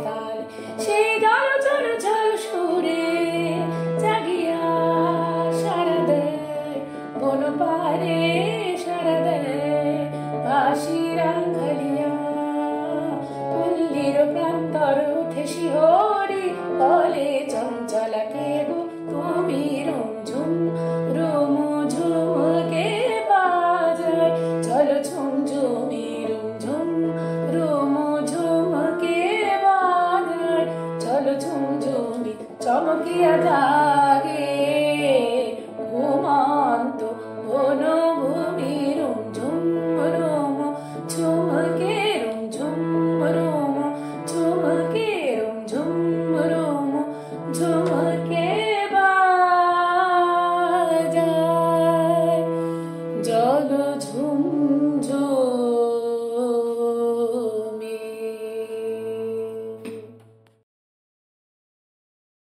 তাল সেই দল চল চল সুরে জাগিয়া সারা দেয় বন পারে সারা দেয় বাঁশির আঙ্গালিয়া পল্লীর প্রান্তর উঠে শিহরি বলে চঞ্চলা কে গো তুমি রুমঝুম রুমঝুম কে বাজায় চলো ঝুমঝুমি রুমঝুম রুমঝুম কে বাজায় চলো ঝুমঝুমি চমকিয়া জাগে ঘুমন্ত বনভূমি রুমঝুম রুম ঝুমকে রুমঝুম রুম ঝুমকে রুমঝুম রুম ঝুমকে